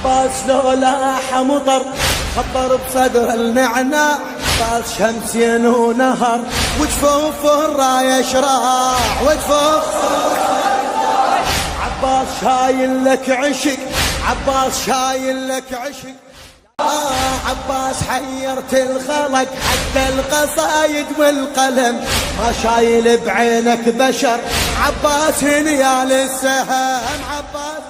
عباس لو لاح مطر خطر بصدر النعناع، عباس شمسين ونهر وجفوف الراية شراع، وجفوف عباس شايل لك عشق، عباس شايل لك عشق. عباس حيرت الخلق حتى القصايد والقلم، ما شايل بعينك بشر، عباس هنيال السهم. عباس